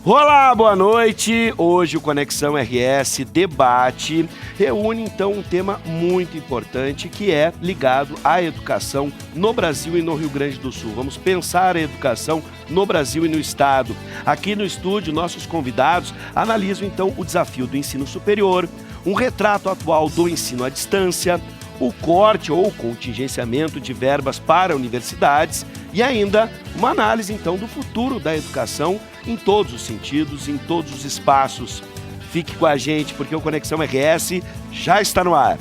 Olá, boa noite. Hoje o Conexão RS Debate reúne então um tema muito importante que é ligado à educação no Brasil e no Rio Grande do Sul. Vamos pensar a educação no Brasil e no Estado. Aqui no estúdio, nossos convidados analisam então o desafio do ensino superior, um retrato atual do ensino à distância, o corte ou contingenciamento de verbas para universidades e ainda uma análise então do futuro da educação em todos os sentidos, em todos os espaços. Fique com a gente porque o Conexão RS já está no ar.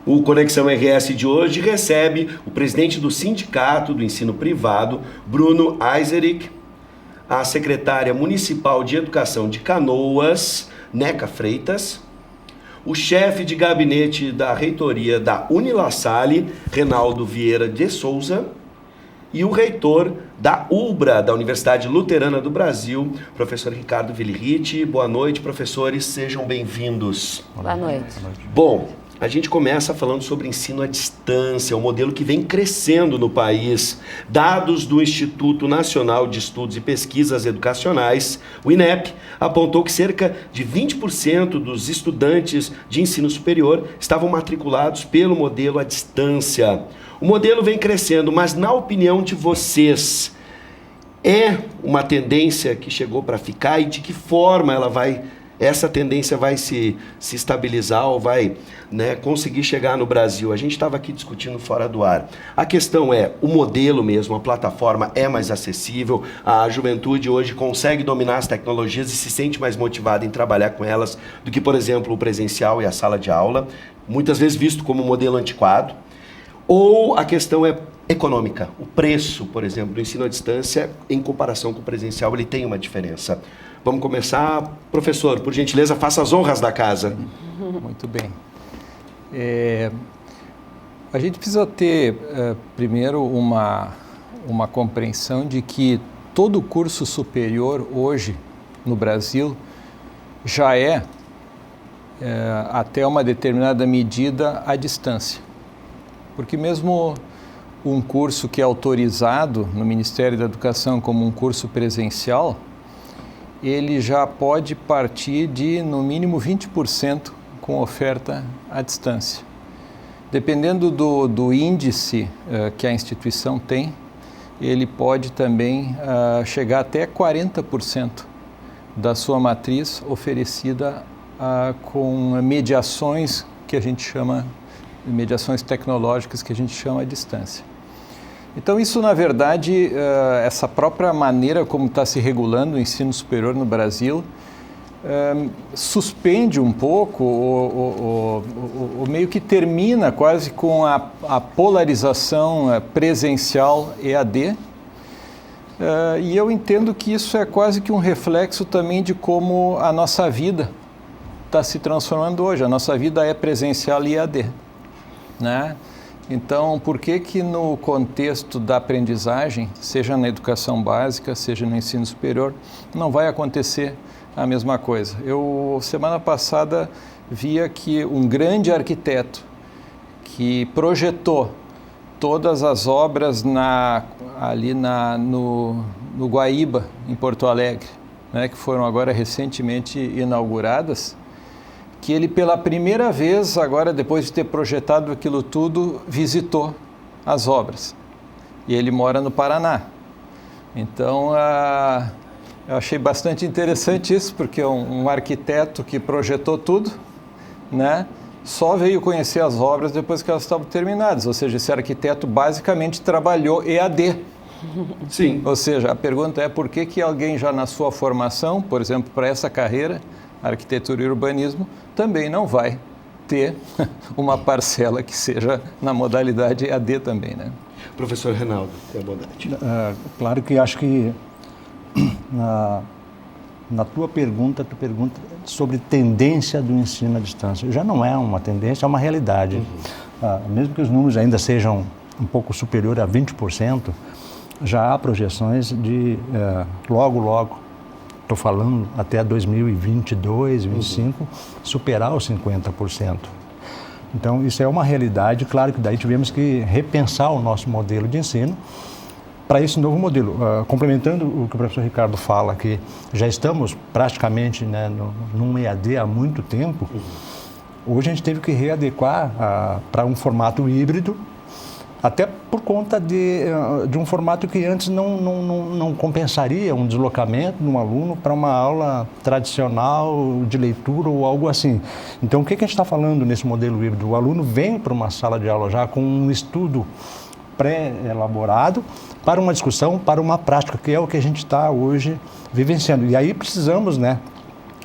O Conexão RS de hoje recebe o presidente do Sindicato do Ensino Privado, Bruno Eiserich, a secretária municipal de Educação de Canoas, Neca Freitas, o chefe de gabinete da reitoria da Unilassalle, Renaldo Vieira de Souza, e o reitor da UBRA, da Universidade Luterana do Brasil, professor Ricardo Villirich. Boa noite, professores, sejam bem-vindos. Boa noite. Bom, a gente começa falando sobre ensino à distância, um modelo que vem crescendo no país. Dados do Instituto Nacional de Estudos e Pesquisas Educacionais, o INEP, apontou que cerca de 20% dos estudantes de ensino superior estavam matriculados pelo modelo à distância. O modelo vem crescendo, mas na opinião de vocês, é uma tendência que chegou para ficar e de que forma essa tendência vai se estabilizar ou vai conseguir chegar no Brasil? A gente estava aqui discutindo fora do ar. A questão é, o modelo mesmo, a plataforma é mais acessível, a juventude hoje consegue dominar as tecnologias e se sente mais motivada em trabalhar com elas do que, por exemplo, o presencial e a sala de aula, muitas vezes visto como um modelo antiquado. Ou a questão é econômica. O preço, por exemplo, do ensino à distância, em comparação com o presencial, ele tem uma diferença. Vamos começar. Professor, por gentileza, faça as honras da casa. Muito bem. A gente precisa ter, primeiro, uma compreensão de que todo curso superior hoje, no Brasil, já até uma determinada medida, à distância. Porque mesmo um curso que é autorizado no Ministério da Educação como um curso presencial, ele já pode partir de, no mínimo, 20% com oferta à distância. Dependendo do índice que a instituição tem, ele pode também chegar até 40% da sua matriz oferecida com mediações que a gente chama, mediações tecnológicas que a gente chama à distância. Então isso, na verdade, essa própria maneira como está se regulando o ensino superior no Brasil, suspende um pouco, ou meio que termina quase com a polarização presencial EAD, e eu entendo que isso é quase que um reflexo também de como a nossa vida está se transformando hoje. A nossa vida é presencial e EAD, né? Então, por que no contexto da aprendizagem, seja na educação básica, seja no ensino superior, não vai acontecer a mesma coisa? Eu, semana passada, via que um grande arquiteto que projetou todas as obras no Guaíba, em Porto Alegre, né, que foram agora recentemente inauguradas, que ele pela primeira vez, agora depois de ter projetado aquilo tudo, visitou as obras. E ele mora no Paraná. Então, eu achei bastante interessante isso, porque um arquiteto que projetou tudo, né, só veio conhecer as obras depois que elas estavam terminadas. Ou seja, esse arquiteto basicamente trabalhou EAD. Sim. Ou seja, a pergunta é por que alguém já na sua formação, por exemplo, para essa carreira, arquitetura e urbanismo, também não vai ter uma parcela que seja na modalidade EAD também, né? Professor Renaldo, tenha bondade. Claro que acho que na tua pergunta, tu pergunta sobre tendência do ensino à distância. Já não é uma tendência, é uma realidade. Mesmo que os números ainda sejam um pouco superior a 20%, já há projeções de logo, estou falando até 2022, 2025, superar os 50%. Então, isso é uma realidade. Claro que daí tivemos que repensar o nosso modelo de ensino para esse novo modelo. Complementando o que o professor Ricardo fala, que já estamos praticamente, né, num EAD há muito tempo, hoje a gente teve que readequar para um formato híbrido, até por conta de um formato que antes não compensaria um deslocamento de um aluno para uma aula tradicional de leitura ou algo assim. Então, o que a gente está falando nesse modelo híbrido? O aluno vem para uma sala de aula já com um estudo pré-elaborado para uma discussão, para uma prática, que é o que a gente está hoje vivenciando. E aí precisamos, né,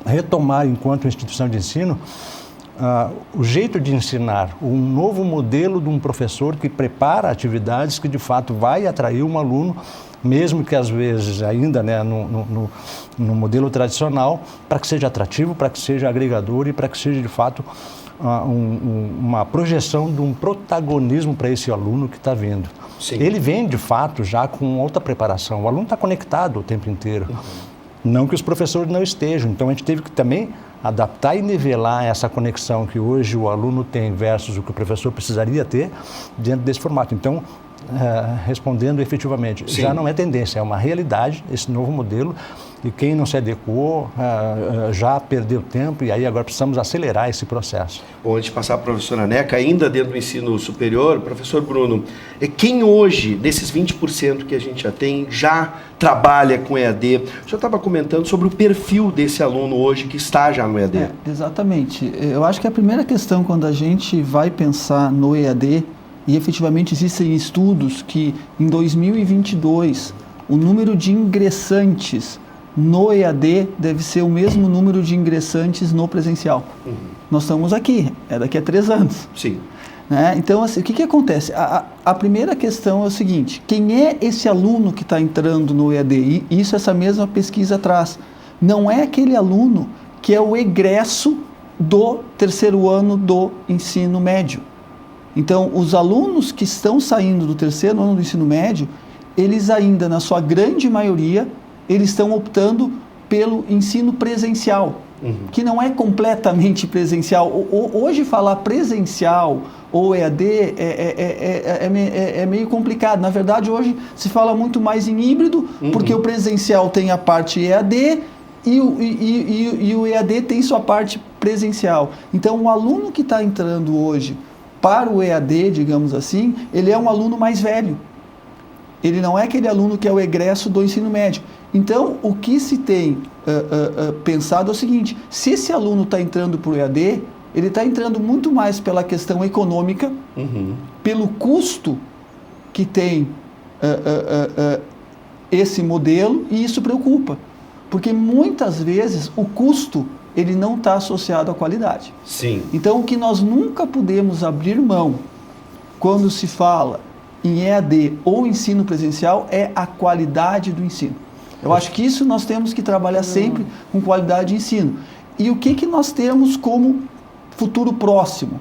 retomar, enquanto instituição de ensino, o jeito de ensinar, um novo modelo de um professor que prepara atividades que de fato vai atrair um aluno, mesmo que às vezes ainda, né, no modelo tradicional, para que seja atrativo, para que seja agregador e para que seja de fato uma projeção de um protagonismo para esse aluno que está vindo. Sim. Ele vem de fato já com outra preparação, o aluno está conectado o tempo inteiro. Não que os professores não estejam, então a gente teve que também adaptar e nivelar essa conexão que hoje o aluno tem versus o que o professor precisaria ter dentro desse formato. Então, respondendo efetivamente, Sim, já não é tendência, é uma realidade esse novo modelo, e quem não se adequou já perdeu tempo, e aí agora precisamos acelerar esse processo. Bom, antes de passar para a professora Neca, ainda dentro do ensino superior, professor Bruno, quem hoje, desses 20% que a gente já tem, já trabalha com EAD? O senhor estava comentando sobre o perfil desse aluno hoje que está já no EAD. Exatamente. Eu acho que a primeira questão, quando a gente vai pensar no EAD, e efetivamente existem estudos que em 2022 o número de ingressantes no EAD deve ser o mesmo número de ingressantes no presencial. Nós estamos aqui, daqui a 3 anos. Sim. Né? Então, assim, o que acontece? A primeira questão é o seguinte: quem é esse aluno que está entrando no EAD? E isso essa mesma pesquisa traz. Não é aquele aluno que é o egresso do 3º ano do ensino médio. Então, os alunos que estão saindo do 3º ano do ensino médio, eles ainda, na sua grande maioria, eles estão optando pelo ensino presencial, que não é completamente presencial. Hoje falar presencial ou EAD é meio complicado. Na verdade, hoje se fala muito mais em híbrido, porque o presencial tem a parte EAD e o EAD tem sua parte presencial. Então, o aluno que está entrando hoje para o EAD, digamos assim, ele é um aluno mais velho. Ele não é aquele aluno que é o egresso do ensino médio. Então, o que se tem pensado é o seguinte: se esse aluno está entrando para o EAD, ele está entrando muito mais pela questão econômica, pelo custo que tem esse modelo, e isso preocupa. Porque muitas vezes o custo ele não está associado à qualidade. Sim. Então, o que nós nunca podemos abrir mão quando se fala em EAD ou ensino presencial é a qualidade do ensino. Eu acho que isso nós temos que trabalhar sempre com qualidade de ensino. E o que nós temos como futuro próximo?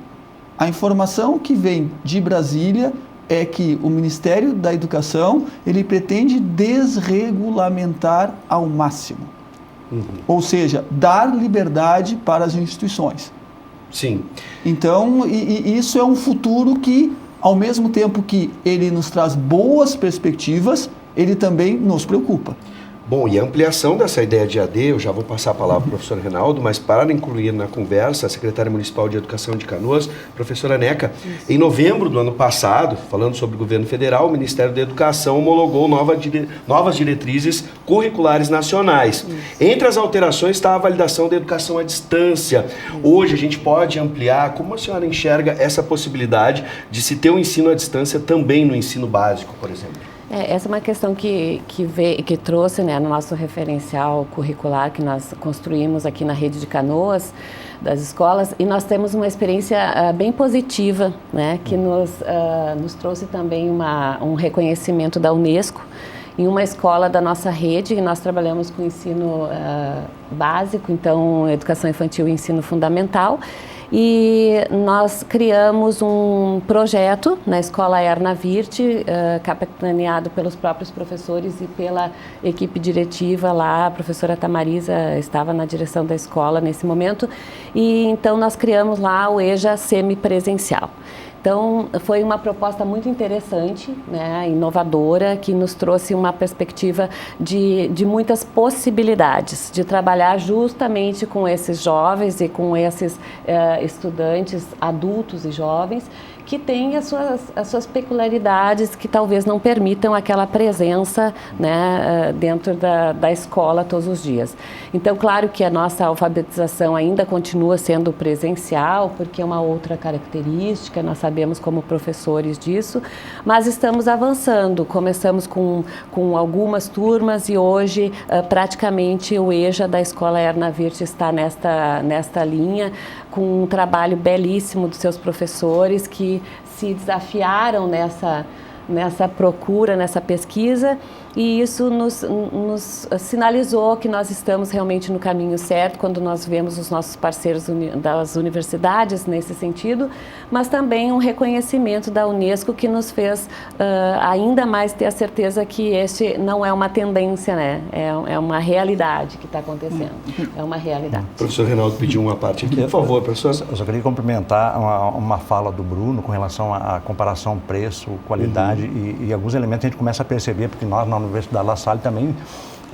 A informação que vem de Brasília é que o Ministério da Educação ele pretende desregulamentar ao máximo. Ou seja, dar liberdade para as instituições. Sim. Então, isso é um futuro que, ao mesmo tempo que ele nos traz boas perspectivas, ele também nos preocupa. Bom, e a ampliação dessa ideia de EAD, eu já vou passar a palavra para o professor Reinaldo, mas para incluir na conversa a secretária municipal de Educação de Canoas, professora Neca, em novembro do ano passado, falando sobre o governo federal, o Ministério da Educação homologou novas diretrizes curriculares nacionais. Entre as alterações está a validação da educação à distância. Hoje a gente pode ampliar, como a senhora enxerga essa possibilidade de se ter um ensino à distância também no ensino básico, por exemplo? Essa é uma questão que trouxe, né, no nosso referencial curricular que nós construímos aqui na rede de Canoas, das escolas, e nós temos uma experiência bem positiva, né, que nos trouxe também um reconhecimento da Unesco em uma escola da nossa rede, e nós trabalhamos com ensino básico, então educação infantil e ensino fundamental. e nós criamos um projeto na Escola Erna Wirth, capitaneado pelos próprios professores e pela equipe diretiva lá. A professora Tamarisa estava na direção da escola nesse momento, e então nós criamos lá o EJA semipresencial. Então, foi uma proposta muito interessante, né, inovadora, que nos trouxe uma perspectiva de muitas possibilidades, de trabalhar justamente com esses jovens e com esses estudantes adultos e jovens, que têm as suas peculiaridades, que talvez não permitam aquela presença, né, dentro da escola todos os dias. Então, claro que a nossa alfabetização ainda continua sendo presencial, porque é uma outra característica, nós sabemos como professores disso, mas estamos avançando. Começamos com algumas turmas e hoje praticamente o EJA da Escola Erna Wirth está nesta linha, com um trabalho belíssimo dos seus professores que se desafiaram nessa procura, nessa pesquisa, e isso nos sinalizou que nós estamos realmente no caminho certo quando nós vemos os nossos parceiros das universidades nesse sentido, mas também um reconhecimento da Unesco que nos fez ainda mais ter a certeza que este não é uma tendência, né? É uma realidade que está acontecendo, é uma realidade. O professor Reinaldo pediu uma parte aqui, por favor, professor. Eu só queria complementar uma fala do Bruno com relação à comparação preço, qualidade e alguns elementos a gente começa a perceber, porque nós na Universidade La Salle também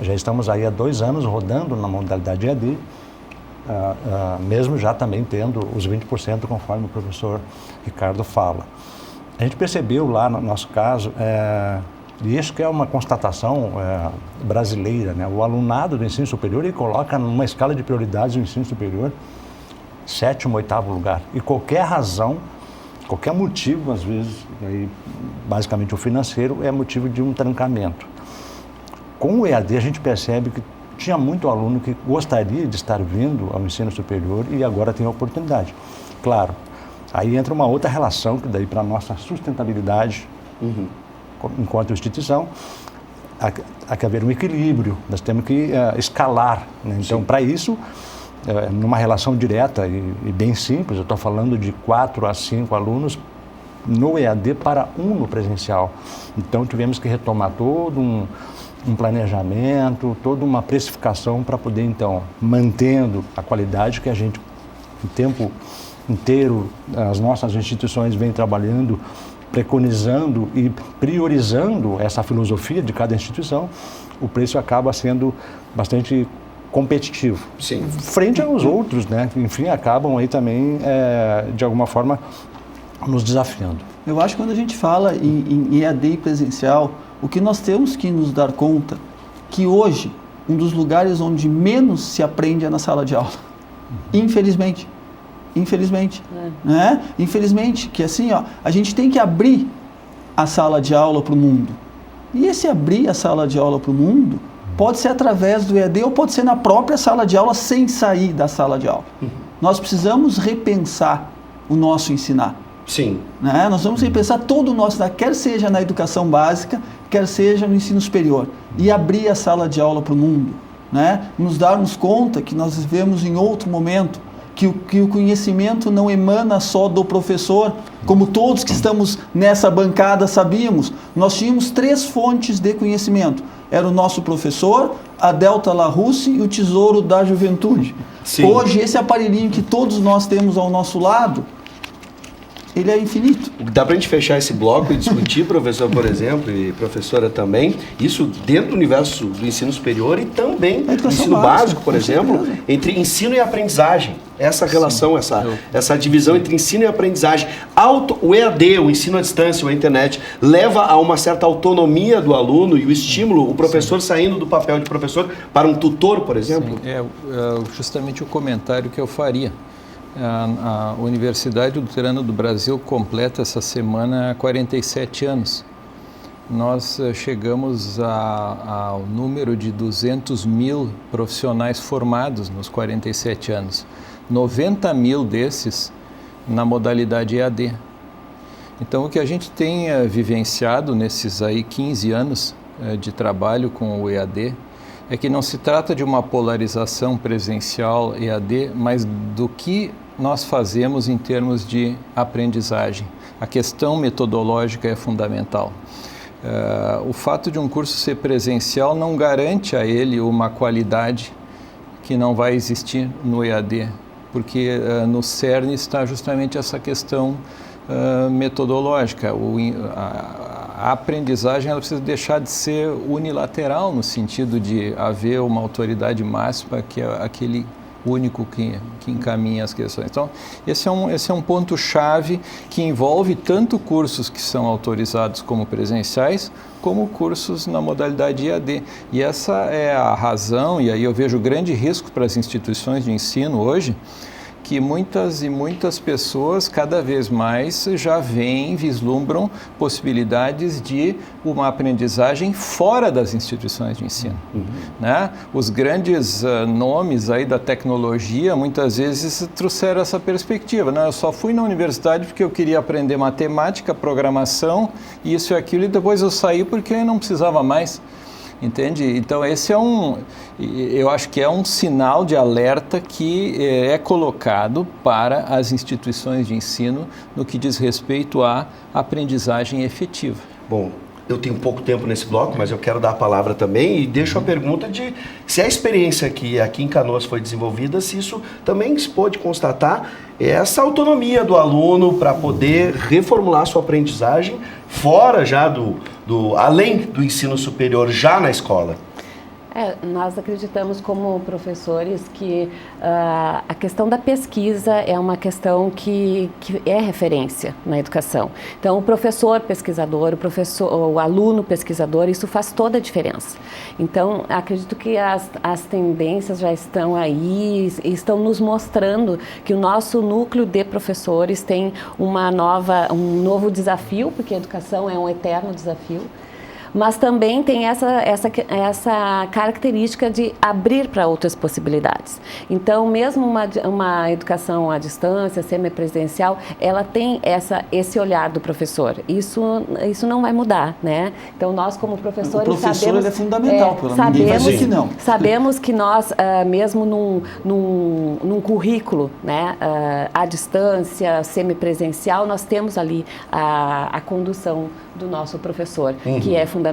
já estamos aí há 2 anos rodando na modalidade EAD, mesmo já também tendo os 20% conforme o professor Ricardo fala. A gente percebeu lá no nosso caso, e isso que é uma constatação brasileira, né? O alunado do ensino superior ele coloca numa escala de prioridades o ensino superior 7º, 8º lugar, e qualquer razão, qualquer motivo, às vezes, aí, basicamente o financeiro, é motivo de um trancamento. Com o EAD, a gente percebe que tinha muito aluno que gostaria de estar vindo ao ensino superior e agora tem a oportunidade. Claro, aí entra uma outra relação, que daí para a nossa sustentabilidade, enquanto instituição, há que haver um equilíbrio, nós temos que escalar, né? Então, para isso, numa relação direta e bem simples, eu estou falando de 4 a 5 alunos no EAD para 1 no presencial. Então, tivemos que retomar todo um planejamento, toda uma precificação para poder, então, mantendo a qualidade que a gente, o tempo inteiro, as nossas instituições vêm trabalhando, preconizando e priorizando essa filosofia de cada instituição, o preço acaba sendo bastante competitivo. Sim. Frente aos outros, né, que, enfim, acabam aí também, de alguma forma, nos desafiando. Eu acho que quando a gente fala em EAD presencial, o que nós temos que nos dar conta que hoje, um dos lugares onde menos se aprende é na sala de aula. Infelizmente. Né? Infelizmente, que assim, ó, a gente tem que abrir a sala de aula para o mundo. E esse abrir a sala de aula para o mundo pode ser através do EAD ou pode ser na própria sala de aula sem sair da sala de aula. Nós precisamos repensar o nosso ensinar. Sim. Né? Nós vamos repensar todo o nosso, quer seja na educação básica, quer seja no ensino superior, e abrir a sala de aula para o mundo. Né? Nos darmos conta que nós vivemos em outro momento, que o conhecimento não emana só do professor, como todos que estamos nessa bancada sabíamos. Nós tínhamos 3 fontes de conhecimento. Era o nosso professor, a Delta LaRousse e o Tesouro da Juventude. Sim. Hoje, esse aparelhinho que todos nós temos ao nosso lado, ele é infinito. Dá para a gente fechar esse bloco e discutir, professor, por exemplo, e professora também, isso dentro do universo do ensino superior e também do ensino básico, por exemplo, certeza. Entre ensino e aprendizagem. Essa relação, essa divisão entre ensino e aprendizagem. O EAD, o ensino à distância, a internet, leva a uma certa autonomia do aluno e o estímulo, o professor saindo do papel de professor para um tutor, por exemplo? Sim, justamente o comentário que eu faria. A Universidade Luterana do Brasil completa essa semana 47 anos. Nós chegamos ao número de 200 mil profissionais formados nos 47 anos. 90 mil desses na modalidade EAD. Então, o que a gente tem vivenciado nesses aí 15 anos de trabalho com o EAD é que não se trata de uma polarização presencial EAD, mas do que nós fazemos em termos de aprendizagem. A questão metodológica é fundamental. O fato de um curso ser presencial não garante a ele uma qualidade que não vai existir no EAD, porque no cerne está justamente essa questão metodológica. A aprendizagem ela precisa deixar de ser unilateral, no sentido de haver uma autoridade máxima que é aquele único que encaminha as questões. Então, esse é um ponto-chave que envolve tanto cursos que são autorizados como presenciais, como cursos na modalidade EAD. E essa é a razão, e aí eu vejo grande risco para as instituições de ensino hoje, que muitas pessoas cada vez mais já vislumbram possibilidades de uma aprendizagem fora das instituições de ensino. Né? Os grandes nomes aí da tecnologia muitas vezes trouxeram essa perspectiva. Né? Eu só fui na universidade porque eu queria aprender matemática, programação, isso e aquilo, e depois eu saí porque eu não precisava mais. Entende? Então esse eu acho que é um sinal de alerta que é colocado para as instituições de ensino no que diz respeito à aprendizagem efetiva. Bom, eu tenho pouco tempo nesse bloco, mas eu quero dar a palavra também e deixo a pergunta de se a experiência que aqui em Canoas foi desenvolvida, se isso também se pôde constatar essa autonomia do aluno para poder reformular sua aprendizagem fora já além do ensino superior, já na escola. Nós acreditamos como professores que a questão da pesquisa é uma questão que é referência na educação. Então, o professor pesquisador, o aluno pesquisador, isso faz toda a diferença. Então, acredito que as tendências já estão aí e estão nos mostrando que o nosso núcleo de professores tem um novo desafio, porque a educação é um eterno desafio. Mas também tem essa característica de abrir para outras possibilidades. Então, mesmo uma educação à distância, semipresencial, ela tem esse olhar do professor. Isso não vai mudar, né? Então, nós como professores o professor sabemos... é fundamental, ninguém vai dizer que não. Sabemos que nós, mesmo num currículo, né, à distância, semipresencial, nós temos ali a condução do nosso professor, que é fundamental.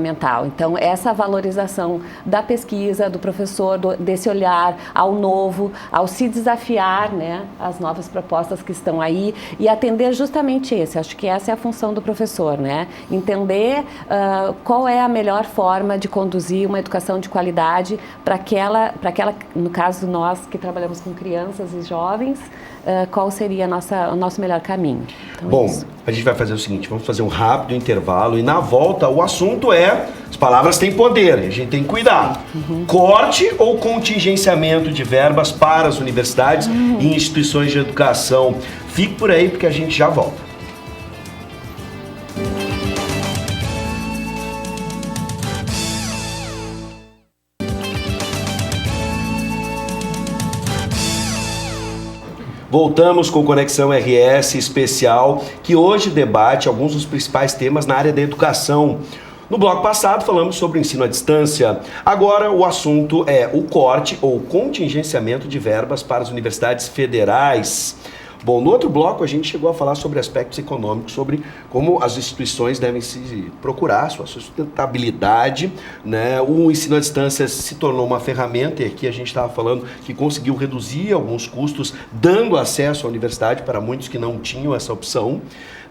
Então, essa valorização da pesquisa, do professor, desse olhar ao novo, ao se desafiar, né, as novas propostas que estão aí e atender justamente esse. Acho que essa é a função do professor, né? Entender qual é a melhor forma de conduzir uma educação de qualidade para aquela, no caso nós que trabalhamos com crianças e jovens, qual seria o nosso melhor caminho. Então, bom, a gente vai fazer o seguinte, vamos fazer um rápido intervalo e na volta o assunto as palavras têm poder, a gente tem que cuidar. Corte ou contingenciamento de verbas para as universidades e instituições de educação. Fique por aí porque a gente já volta. Voltamos com Conexão RS especial, que hoje debate alguns dos principais temas na área da educação. No bloco passado falamos sobre o ensino à distância. Agora o assunto é o corte ou contingenciamento de verbas para as universidades federais. Bom, no outro bloco a gente chegou a falar sobre aspectos econômicos, sobre como as instituições devem se procurar sua sustentabilidade, né? O ensino à distância se tornou uma ferramenta, e aqui a gente estava falando que conseguiu reduzir alguns custos, dando acesso à universidade para muitos que não tinham essa opção,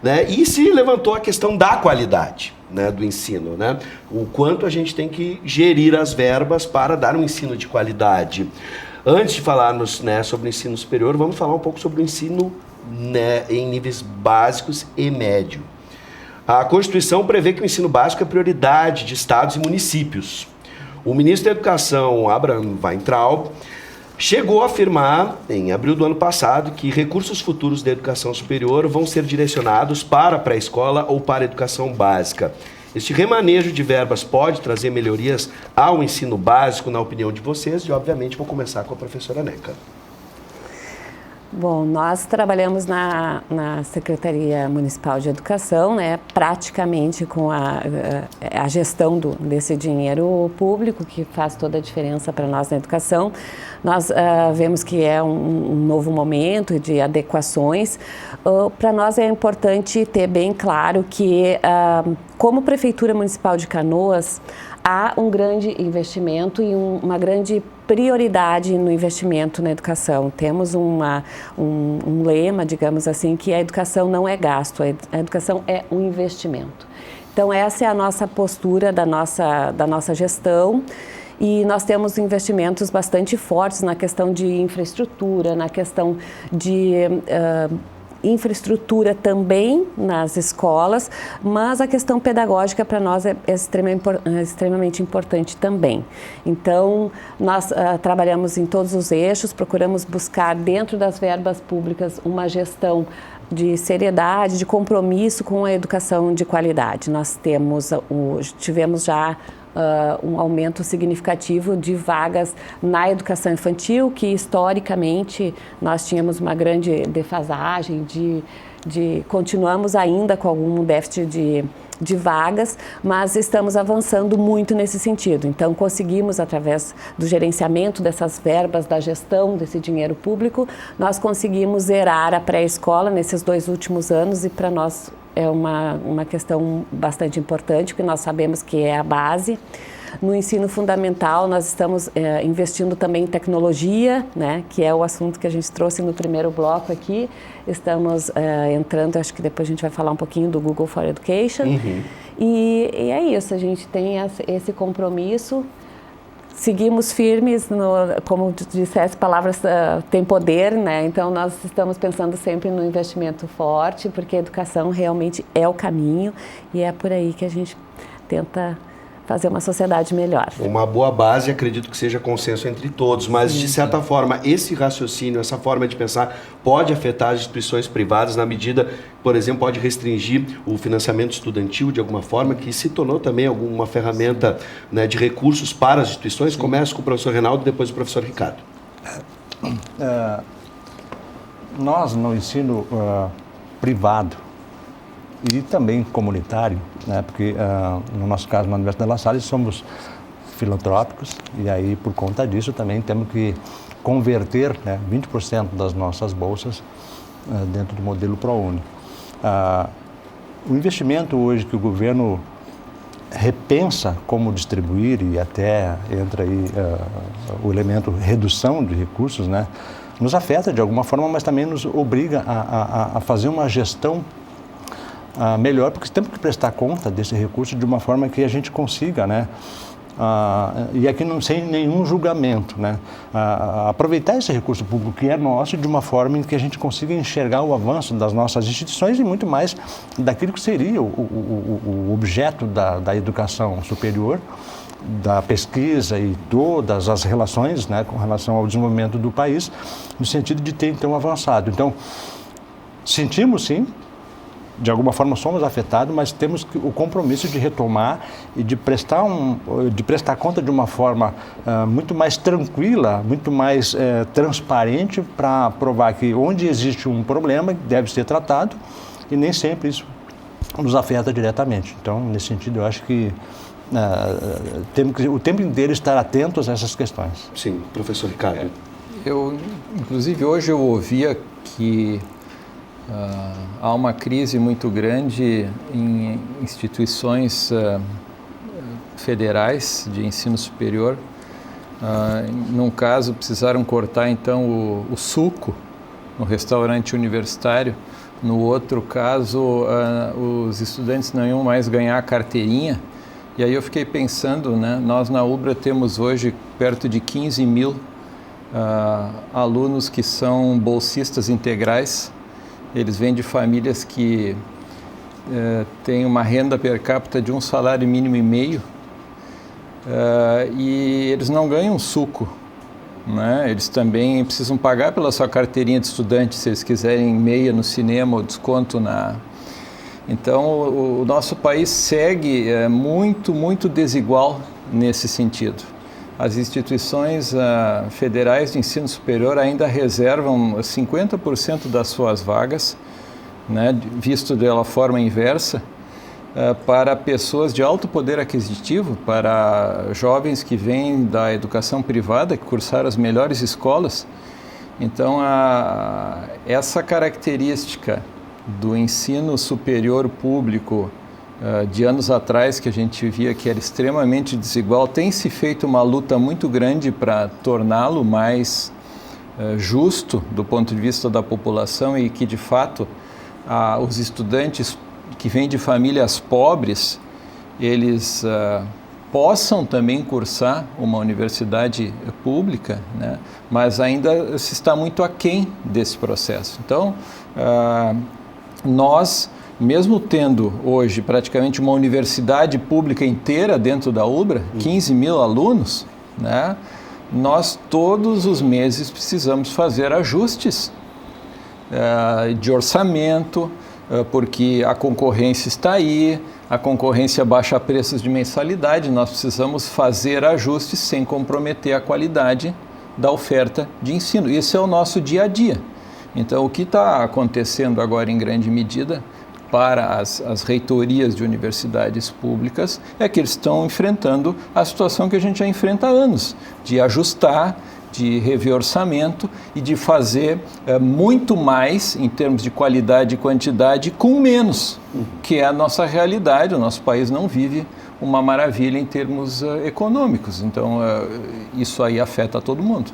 né? E se levantou a questão da qualidade, né, do ensino, né? O quanto a gente tem que gerir as verbas para dar um ensino de qualidade. Antes de falarmos, né, sobre o ensino superior, vamos falar um pouco sobre o ensino, né, em níveis básicos e médio. A Constituição prevê que o ensino básico é prioridade de estados e municípios. O ministro da Educação, Abraham Weintraub, chegou a afirmar, em abril do ano passado, que recursos futuros da educação superior vão ser direcionados para a pré-escola ou para a educação básica. Este remanejo de verbas pode trazer melhorias ao ensino básico, na opinião de vocês? E, obviamente, vou começar com a professora Neca. Bom, nós trabalhamos na Secretaria Municipal de Educação, né, praticamente com a gestão desse dinheiro público, que faz toda a diferença para nós na educação. Nós vemos que é um novo momento de adequações. Para nós é importante ter bem claro que, como Prefeitura Municipal de Canoas, há um grande investimento e uma grande prioridade no investimento na educação. Temos um lema, digamos assim, que a educação não é gasto, a educação é um investimento. Então, essa é a nossa postura da nossa gestão. E nós temos investimentos bastante fortes na questão de infraestrutura, na questão de infraestrutura também nas escolas, mas a questão pedagógica para nós é extremamente importante também. Então, nós trabalhamos em todos os eixos, procuramos buscar dentro das verbas públicas uma gestão de seriedade, de compromisso com a educação de qualidade. Nós tivemos já um aumento significativo de vagas na educação infantil, que historicamente nós tínhamos uma grande defasagem, continuamos ainda com algum déficit de vagas, mas estamos avançando muito nesse sentido. Então, conseguimos, através do gerenciamento dessas verbas, da gestão desse dinheiro público, nós conseguimos zerar a pré-escola nesses 2 últimos anos, e para nós é uma questão bastante importante, porque nós sabemos que é a base. No ensino fundamental, nós estamos investindo também em tecnologia, né, que é o assunto que a gente trouxe no primeiro bloco aqui. Estamos entrando, acho que depois a gente vai falar um pouquinho do Google for Education. Uhum. E é isso, a gente tem esse compromisso. Seguimos firmes, como dissesse, palavras têm poder, né? Então, nós estamos pensando sempre no investimento forte, porque a educação realmente é o caminho e é por aí que a gente tenta fazer uma sociedade melhor. Uma boa base, acredito que seja consenso entre todos, mas de certa forma, esse raciocínio, essa forma de pensar pode afetar as instituições privadas na medida, por exemplo, pode restringir o financiamento estudantil de alguma forma, que se tornou também uma ferramenta, né, de recursos para as instituições. Sim. Começo com o professor Reinaldo e depois o professor Ricardo. Nós, no ensino privado e também comunitário, né, porque no nosso caso, na Universidade La Salle, somos filantrópicos e aí, por conta disso, também temos que converter, né, 20% das nossas bolsas dentro do modelo ProUni. O investimento hoje que o governo repensa como distribuir, e até entra aí o elemento redução de recursos, né, nos afeta de alguma forma, mas também nos obriga a fazer uma gestão melhor, porque temos que prestar conta desse recurso de uma forma que a gente consiga, né, e aqui não sem nenhum julgamento, né, aproveitar esse recurso público que é nosso de uma forma em que a gente consiga enxergar o avanço das nossas instituições e muito mais daquilo que seria o objeto da educação superior, da pesquisa e todas as relações, né, com relação ao desenvolvimento do país, no sentido de ter então avançado. Então, sentimos sim, de alguma forma somos afetados, mas temos o compromisso de retomar e de prestar conta de uma forma muito mais tranquila, muito mais transparente, para provar que onde existe um problema deve ser tratado e nem sempre isso nos afeta diretamente. Então, nesse sentido, eu acho que temos que o tempo inteiro estar atentos a essas questões. Sim, professor Ricardo. Inclusive, hoje eu ouvia que há uma crise muito grande em instituições federais de ensino superior. Num caso, precisaram cortar, então, o suco no restaurante universitário. No outro caso, os estudantes não iam mais ganhar a carteirinha. E aí eu fiquei pensando, né, nós na UBRA temos hoje perto de 15 mil alunos que são bolsistas integrais. Eles vêm de famílias que têm uma renda per capita de 1,5 salário mínimo e eles não ganham suco, né? Eles também precisam pagar pela sua carteirinha de estudante se eles quiserem meia no cinema ou desconto na... Então, o nosso país segue muito, muito desigual nesse sentido. as instituições federais de ensino superior ainda reservam 50% das suas vagas, né, visto dela forma inversa, para pessoas de alto poder aquisitivo, para jovens que vêm da educação privada, que cursaram as melhores escolas. Então, essa característica do ensino superior público de anos atrás, que a gente via que era extremamente desigual, tem se feito uma luta muito grande para torná-lo mais justo do ponto de vista da população e que, de fato, os estudantes que vêm de famílias pobres, eles possam também cursar uma universidade pública, né? Mas ainda se está muito aquém desse processo. Então, nós, mesmo tendo hoje praticamente uma universidade pública inteira dentro da UBRA, 15 mil alunos, né? Nós todos os meses precisamos fazer ajustes de orçamento, porque a concorrência está aí, a concorrência baixa preços de mensalidade, nós precisamos fazer ajustes sem comprometer a qualidade da oferta de ensino. Esse é o nosso dia a dia. Então, o que está acontecendo agora em grande medida para as reitorias de universidades públicas é que eles estão enfrentando a situação que a gente já enfrenta há anos, de ajustar, de rever orçamento e de fazer muito mais em termos de qualidade e quantidade com menos, que é a nossa realidade. O nosso país não vive uma maravilha em termos econômicos, então isso aí afeta todo mundo.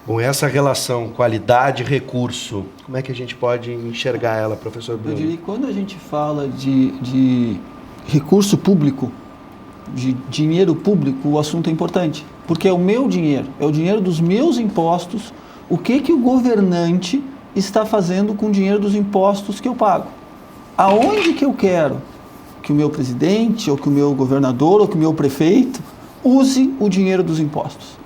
Bom, essa relação qualidade-recurso, como é que a gente pode enxergar ela, professor Bruno? Eu diria que quando a gente fala de recurso público, de dinheiro público, o assunto é importante, porque é o meu dinheiro, é o dinheiro dos meus impostos. O que o governante está fazendo com o dinheiro dos impostos que eu pago? Aonde que eu quero que o meu presidente, ou que o meu governador, ou que o meu prefeito use o dinheiro dos impostos?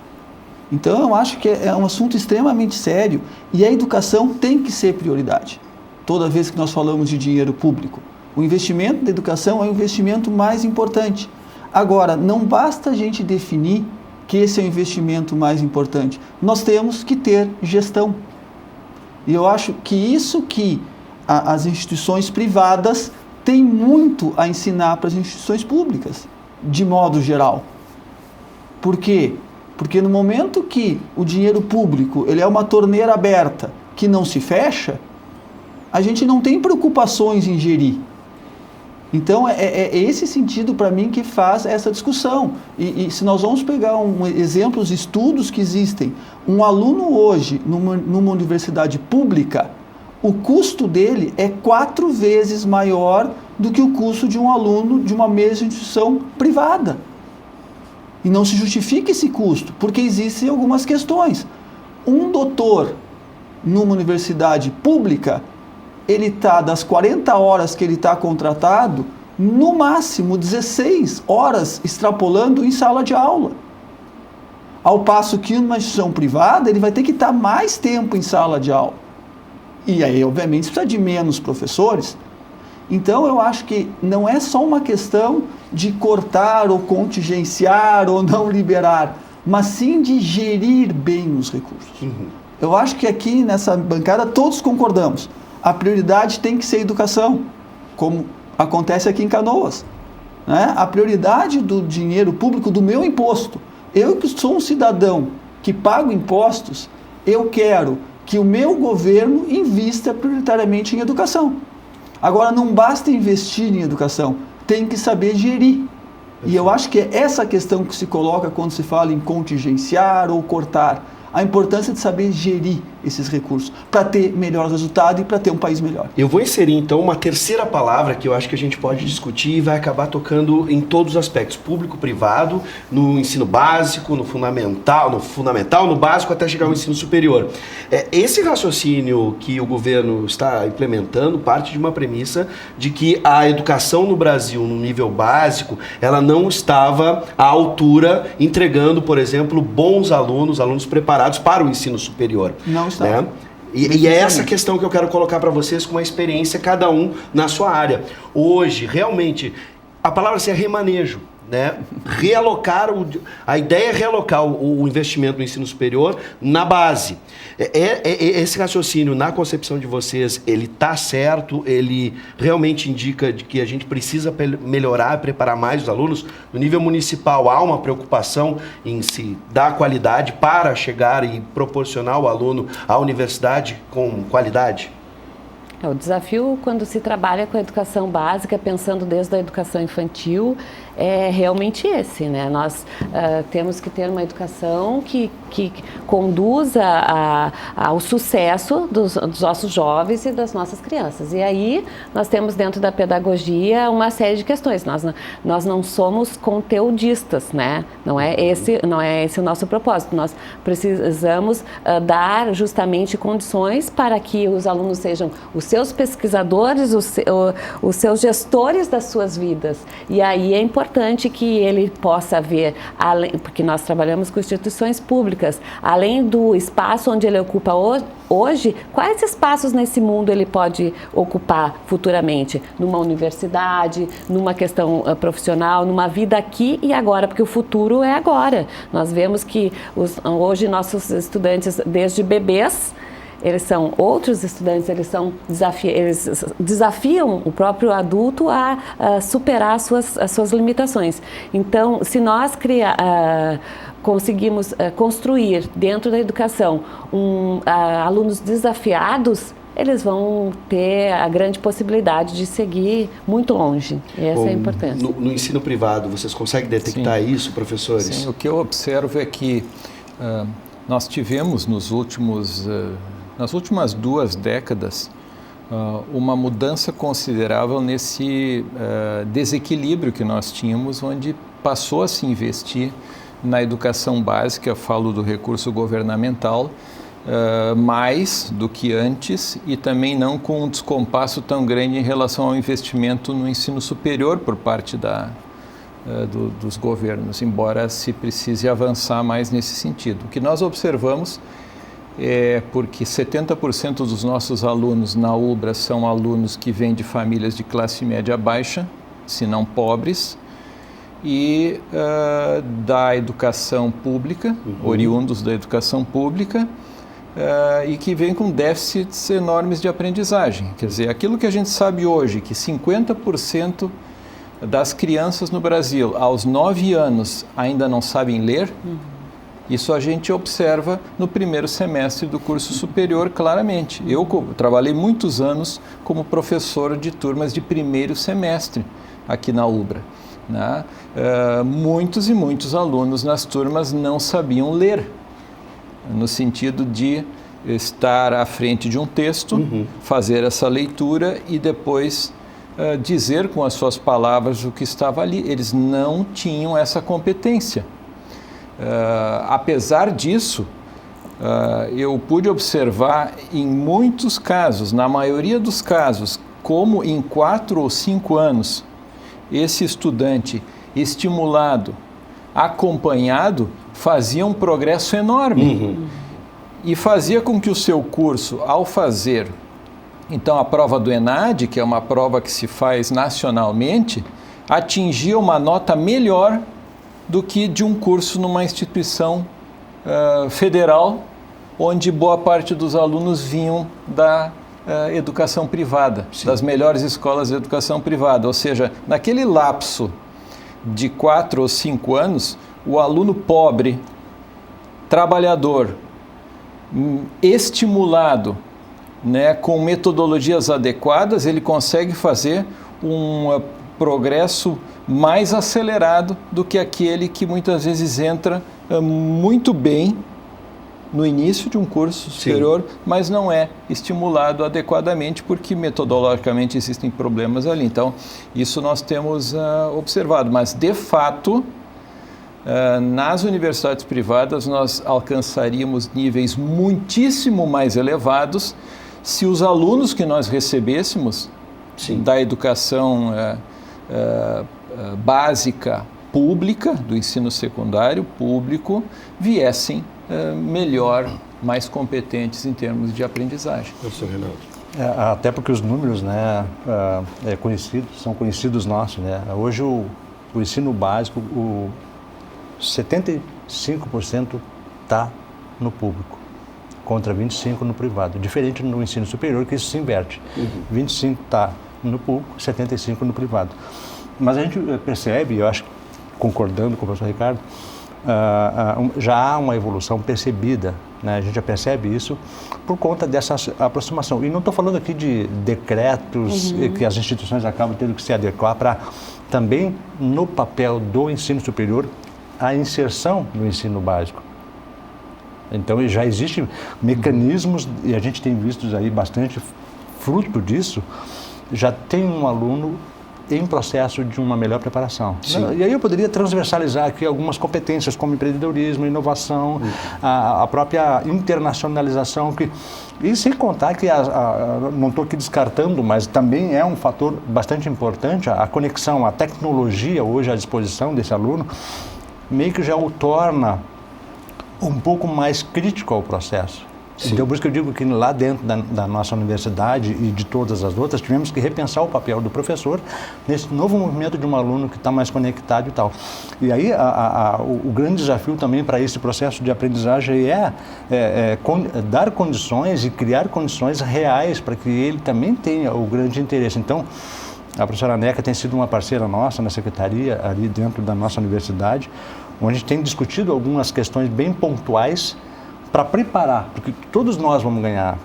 Então, eu acho que é um assunto extremamente sério e a educação tem que ser prioridade. Toda vez que nós falamos de dinheiro público, o investimento da educação é o investimento mais importante. Agora, não basta a gente definir que esse é o investimento mais importante. Nós temos que ter gestão. E eu acho que isso que as instituições privadas têm muito a ensinar para as instituições públicas, de modo geral. Por quê? Porque no momento que o dinheiro público ele é uma torneira aberta que não se fecha, a gente não tem preocupações em gerir. Então, é esse sentido para mim que faz essa discussão. E se nós vamos pegar exemplos, estudos que existem, um aluno hoje numa universidade pública, o custo dele é 4 vezes maior do que o custo de um aluno de uma mesma instituição privada. E não se justifica esse custo, porque existem algumas questões. Um doutor numa universidade pública, ele está, das 40 horas que ele está contratado, no máximo 16 horas extrapolando em sala de aula. Ao passo que numa instituição privada, ele vai ter que estar mais tempo em sala de aula. E aí, obviamente, precisa de menos professores. Então, eu acho que não é só uma questão de cortar ou contingenciar ou não liberar, mas sim de gerir bem os recursos. Eu acho que aqui nessa bancada todos concordamos. A prioridade tem que ser a educação, como acontece aqui em Canoas, né? A prioridade do dinheiro público, do meu imposto. Eu que sou um cidadão que pago impostos, eu quero que o meu governo invista prioritariamente em educação. Agora, não basta investir em educação, tem que saber gerir. E eu acho que é essa questão que se coloca quando se fala em contingenciar ou cortar. A importância de saber gerir esses recursos para ter melhor resultado e para ter um país melhor. Eu vou inserir, então, uma terceira palavra que eu acho que a gente pode discutir e vai acabar tocando em todos os aspectos, público, privado, no ensino básico, no fundamental, no básico, até chegar ao ensino superior. Esse raciocínio que o governo está implementando parte de uma premissa de que a educação no Brasil, no nível básico, ela não estava à altura, entregando, por exemplo, bons alunos preparados para o ensino superior. Não está. Né? E é essa questão que eu quero colocar para vocês com uma experiência, cada um na sua área. Hoje, realmente, a palavra assim, é remanejo. né, a ideia é realocar o investimento no ensino superior na base. Esse raciocínio, na concepção de vocês, ele está certo? Ele realmente indica de que a gente precisa melhorar, preparar mais os alunos? No nível municipal, há uma preocupação em se dar qualidade para chegar e proporcionar ao aluno à universidade com qualidade? O desafio, quando se trabalha com a educação básica, pensando desde a educação infantil, é realmente esse, né? Nós temos que ter uma educação que conduza ao sucesso dos nossos jovens e das nossas crianças. E aí nós temos dentro da pedagogia uma série de questões. Nós não somos conteudistas, né? Não é esse o nosso propósito. Nós precisamos dar justamente condições para que os alunos sejam os seus pesquisadores, os seus gestores das suas vidas. E aí é importante que ele possa ver, porque nós trabalhamos com instituições públicas, além do espaço onde ele ocupa hoje, quais espaços nesse mundo ele pode ocupar futuramente? Numa universidade, numa questão profissional, numa vida aqui e agora, porque o futuro é agora. Nós vemos que hoje nossos estudantes, desde bebês, eles são outros estudantes, eles desafiam o próprio adulto a superar as suas limitações. Então, se nós conseguimos construir dentro da educação alunos desafiados, eles vão ter a grande possibilidade de seguir muito longe. E essa é a importância. No ensino privado, vocês conseguem detectar isso, professores? Sim, o que eu observo é que nós tivemos nas últimas 2 décadas, uma mudança considerável nesse desequilíbrio que nós tínhamos, onde passou a se investir na educação básica, falo do recurso governamental, mais do que antes, e também não com um descompasso tão grande em relação ao investimento no ensino superior por parte dos governos, embora se precise avançar mais nesse sentido. O que nós observamos porque 70% dos nossos alunos na UBRA são alunos que vêm de famílias de classe média baixa, se não pobres, e da educação pública, oriundos da educação pública, e que vêm com déficits enormes de aprendizagem. Quer dizer, aquilo que a gente sabe hoje, que 50% das crianças no Brasil, aos 9 anos, ainda não sabem ler, isso a gente observa no primeiro semestre do curso superior claramente. Eu trabalhei muitos anos como professor de turmas de primeiro semestre aqui na UBRA, né? Muitos e muitos alunos nas turmas não sabiam ler, no sentido de estar à frente de um texto, fazer essa leitura e depois dizer com as suas palavras o que estava ali. Eles não tinham essa competência. Apesar disso, eu pude observar em muitos casos, na maioria dos casos, como em 4 ou 5 anos, esse estudante estimulado, acompanhado, fazia um progresso enorme. E fazia com que o seu curso, ao fazer, então, a prova do ENAD, que é uma prova que se faz nacionalmente, atingia uma nota melhor do que de um curso numa instituição federal, onde boa parte dos alunos vinham da educação privada, das melhores escolas de educação privada. Ou seja, naquele lapso de 4 ou 5 anos, o aluno pobre, trabalhador, estimulado, né, com metodologias adequadas, ele consegue fazer um progresso mais acelerado do que aquele que muitas vezes entra muito bem no início de um curso superior, mas não é estimulado adequadamente porque metodologicamente existem problemas ali. Então, isso nós temos observado, mas de fato, nas universidades privadas nós alcançaríamos níveis muitíssimo mais elevados se os alunos que nós recebêssemos da educação básica pública, do ensino secundário público, viessem melhor, mais competentes em termos de aprendizagem. Professor Renato. Até porque os números, né, são conhecidos nossos, né? Hoje o ensino básico, 75% está no público, contra 25% no privado. Diferente no ensino superior, que isso se inverte. 25% está no público, 75% no privado. Mas a gente percebe, eu acho, concordando com o professor Ricardo, já há uma evolução percebida, né? A gente já percebe isso por conta dessa aproximação. E não estou falando aqui de decretos que as instituições acabam tendo que se adequar para também, no papel do ensino superior, a inserção no ensino básico. Então, já existem mecanismos, e a gente tem visto aí bastante fruto disso, já tem um aluno em processo de uma melhor preparação. Sim. E aí eu poderia transversalizar aqui algumas competências como empreendedorismo, inovação, a própria internacionalização, e sem contar que, não estou aqui descartando, mas também é um fator bastante importante, a conexão, a tecnologia hoje à disposição desse aluno, meio que já o torna um pouco mais crítico ao processo. Sim. Então, por isso que eu digo que lá dentro da nossa universidade e de todas as outras, tivemos que repensar o papel do professor nesse novo movimento de um aluno que está mais conectado e tal. E aí, o grande desafio também para esse processo de aprendizagem é dar condições e criar condições reais para que ele também tenha o grande interesse. Então, a professora Neca tem sido uma parceira nossa na secretaria, ali dentro da nossa universidade, onde a gente tem discutido algumas questões bem pontuais para preparar, porque todos nós vamos ganhar,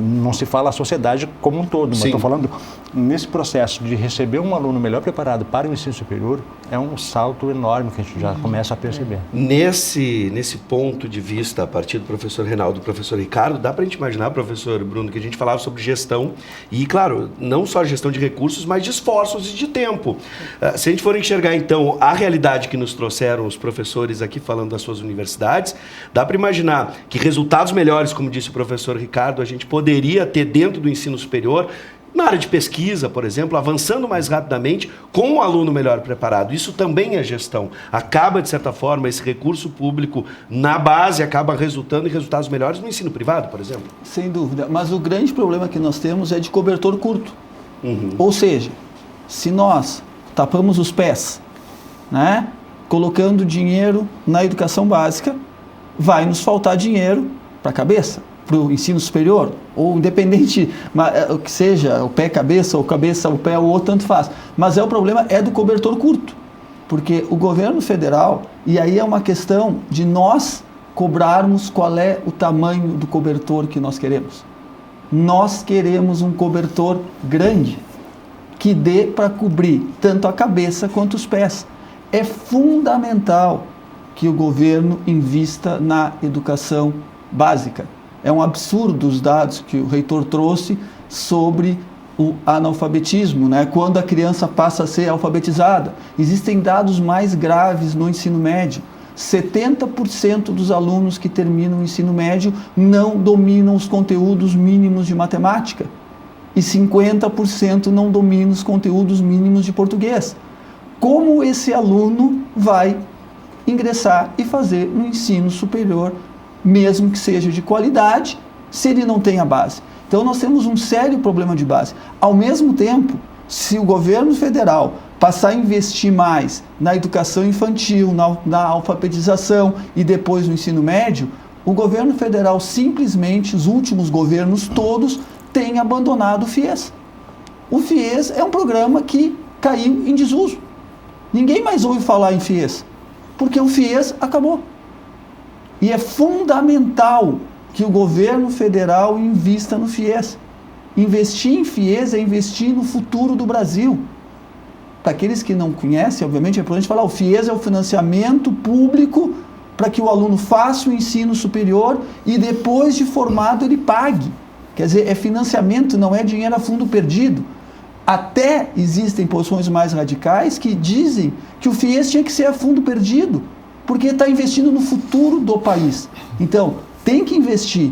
não se fala a sociedade como um todo, mas estou falando nesse processo de receber um aluno melhor preparado para o ensino superior, é um salto enorme que a gente já começa a perceber. Nesse ponto de vista, a partir do professor Reinaldo e do professor Ricardo, dá para a gente imaginar, professor Bruno, que a gente falava sobre gestão e, claro, não só gestão de recursos, mas de esforços e de tempo. Se a gente for enxergar, então, a realidade que nos trouxeram os professores aqui falando das suas universidades, dá para imaginar que resultados melhores, como disse o professor Ricardo, a gente poderia ter dentro do ensino superior, na área de pesquisa, por exemplo, avançando mais rapidamente com um aluno melhor preparado. Isso também é gestão. Acaba, de certa forma, esse recurso público na base acaba resultando em resultados melhores no ensino privado, por exemplo. Sem dúvida. Mas o grande problema que nós temos é de cobertor curto. Ou seja, se nós tapamos os pés, né, colocando dinheiro na educação básica, vai nos faltar dinheiro para a cabeça, para o ensino superior, ou independente, o que seja, o pé-cabeça, ou cabeça, o pé, ou outro, tanto faz. Mas o problema é do cobertor curto, porque o governo federal, e aí é uma questão de nós cobrarmos qual é o tamanho do cobertor que nós queremos. Nós queremos um cobertor grande, que dê para cobrir tanto a cabeça quanto os pés. É fundamental que o governo invista na educação básica. É um absurdo os dados que o reitor trouxe sobre o analfabetismo, né? Quando a criança passa a ser alfabetizada. Existem dados mais graves no ensino médio. 70% dos alunos que terminam o ensino médio não dominam os conteúdos mínimos de matemática. E 50% não dominam os conteúdos mínimos de português. Como esse aluno vai ingressar e fazer um ensino superior, mesmo que seja de qualidade, se ele não tem a base? Então nós temos um sério problema de base. Ao mesmo tempo, se o governo federal passar a investir mais na educação infantil, na alfabetização e depois no ensino médio, o governo federal simplesmente, os últimos governos todos, têm abandonado o FIES. O FIES é um programa que caiu em desuso. Ninguém mais ouve falar em FIES, porque o FIES acabou. E é fundamental que o governo federal invista no FIES. Investir em FIES é investir no futuro do Brasil. Para aqueles que não conhecem, obviamente é importante falar, o FIES é o financiamento público para que o aluno faça o ensino superior e depois de formado ele pague. Quer dizer, é financiamento, não é dinheiro a fundo perdido. Até existem posições mais radicais que dizem que o FIES tinha que ser a fundo perdido, porque está investindo no futuro do país. Então, tem que investir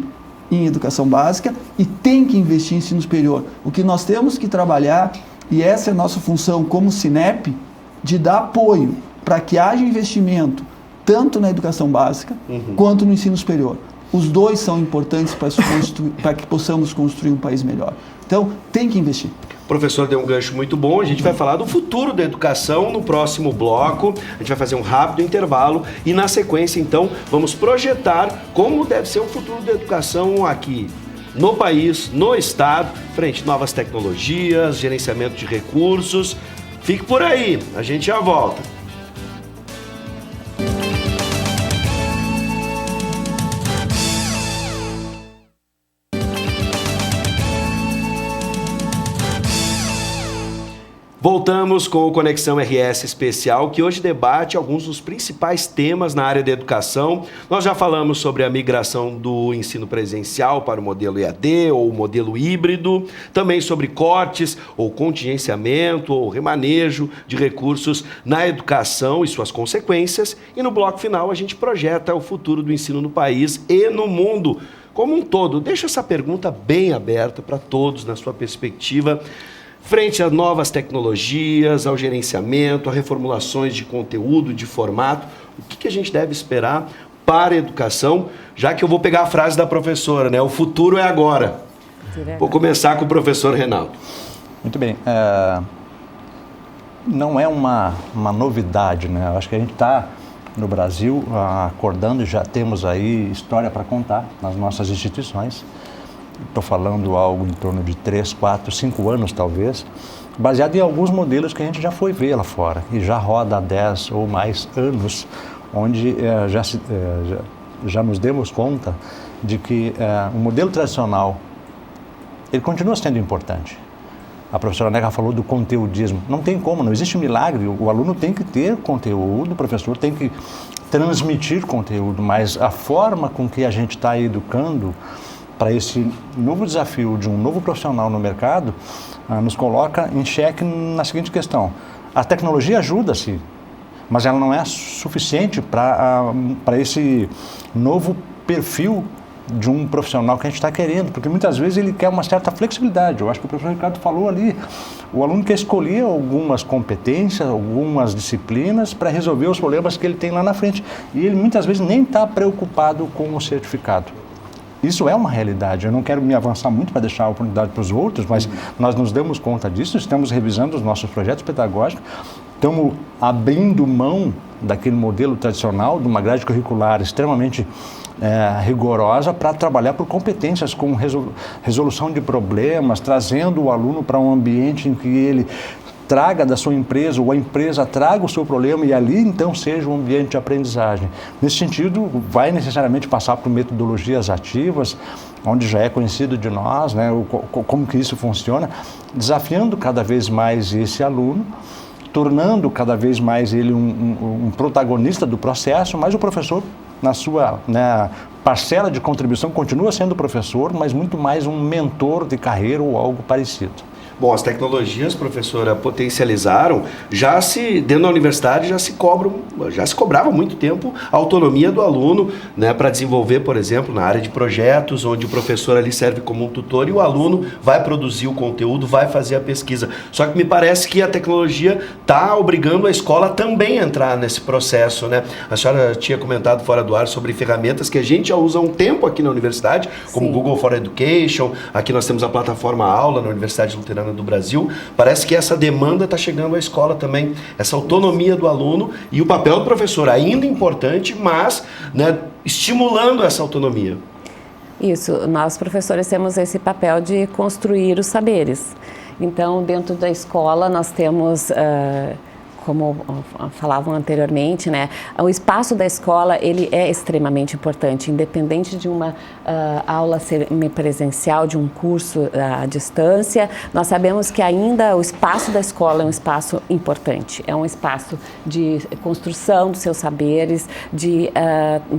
em educação básica e tem que investir em ensino superior. O que nós temos que trabalhar, e essa é a nossa função como Cinep, de dar apoio para que haja investimento tanto na educação básica quanto no ensino superior. Os dois são importantes para que possamos construir um país melhor. Então, tem que investir. O professor deu um gancho muito bom. A gente vai falar do futuro da educação no próximo bloco. A gente vai fazer um rápido intervalo e, na sequência, então, vamos projetar como deve ser o futuro da educação aqui no país, no estado, frente a novas tecnologias, gerenciamento de recursos. Fique por aí, a gente já volta. Voltamos com o Conexão RS Especial, que hoje debate alguns dos principais temas na área da educação. Nós já falamos sobre a migração do ensino presencial para o modelo EAD ou o modelo híbrido, também sobre cortes ou contingenciamento ou remanejo de recursos na educação e suas consequências. E no bloco final a gente projeta o futuro do ensino no país e no mundo como um todo. Deixo essa pergunta bem aberta para todos na sua perspectiva. Frente a novas tecnologias, ao gerenciamento, a reformulações de conteúdo, de formato, o que a gente deve esperar para a educação? Já que eu vou pegar a frase da professora, né? O futuro é agora. Vou começar com o professor Reinaldo. Muito bem. Não é uma novidade, né? Eu acho que a gente está no Brasil acordando e já temos aí história para contar nas nossas instituições. Estou falando algo em torno de 3, 4, 5 anos talvez, baseado em alguns modelos que a gente já foi ver lá fora e já roda há 10 ou mais anos, onde já nos demos conta de que o modelo tradicional ele continua sendo importante. A professora Neca falou do conteudismo. Não tem como, não existe milagre. O aluno tem que ter conteúdo, o professor tem que transmitir conteúdo, mas a forma com que a gente está educando para esse novo desafio de um novo profissional no mercado, nos coloca em xeque na seguinte questão. A tecnologia ajuda-se, mas ela não é suficiente para esse novo perfil de um profissional que a gente está querendo, porque muitas vezes ele quer uma certa flexibilidade. Eu acho que o professor Ricardo falou ali, o aluno quer escolher algumas competências, algumas disciplinas para resolver os problemas que ele tem lá na frente, e ele muitas vezes nem está preocupado com o certificado. Isso é uma realidade. Eu não quero me avançar muito para deixar a oportunidade para os outros, mas nós nos damos conta disso, estamos revisando os nossos projetos pedagógicos, estamos abrindo mão daquele modelo tradicional, de uma grade curricular extremamente rigorosa para trabalhar por competências como resolução de problemas, trazendo o aluno para um ambiente em que ele traga da sua empresa ou a empresa traga o seu problema e ali então seja um ambiente de aprendizagem. Nesse sentido, vai necessariamente passar por metodologias ativas, onde já é conhecido de nós, né, como que isso funciona, desafiando cada vez mais esse aluno, tornando cada vez mais ele um protagonista do processo, mas o professor, na sua parcela de contribuição, continua sendo professor, mas muito mais um mentor de carreira ou algo parecido. Bom, as tecnologias, professora, potencializaram, dentro da universidade já se cobrava há muito tempo a autonomia do aluno, né, para desenvolver, por exemplo, na área de projetos, onde o professor ali serve como um tutor e o aluno vai produzir o conteúdo, vai fazer a pesquisa. Só que me parece que a tecnologia está obrigando a escola também a entrar nesse processo, né? A senhora tinha comentado fora do ar sobre ferramentas que a gente já usa há um tempo aqui na universidade, como o Google for Education, aqui nós temos a plataforma Aula na Universidade Luterana do Brasil. Parece que essa demanda está chegando à escola também, essa autonomia do aluno e o papel do professor ainda importante, mas, né, estimulando essa autonomia. Isso, nós professores temos esse papel de construir os saberes. Então, dentro da escola nós temos como falavam anteriormente, né, o espaço da escola ele é extremamente importante, independente de uma aula semipresencial, de um curso à distância. Nós sabemos que ainda o espaço da escola é um espaço importante, é um espaço de construção dos seus saberes, de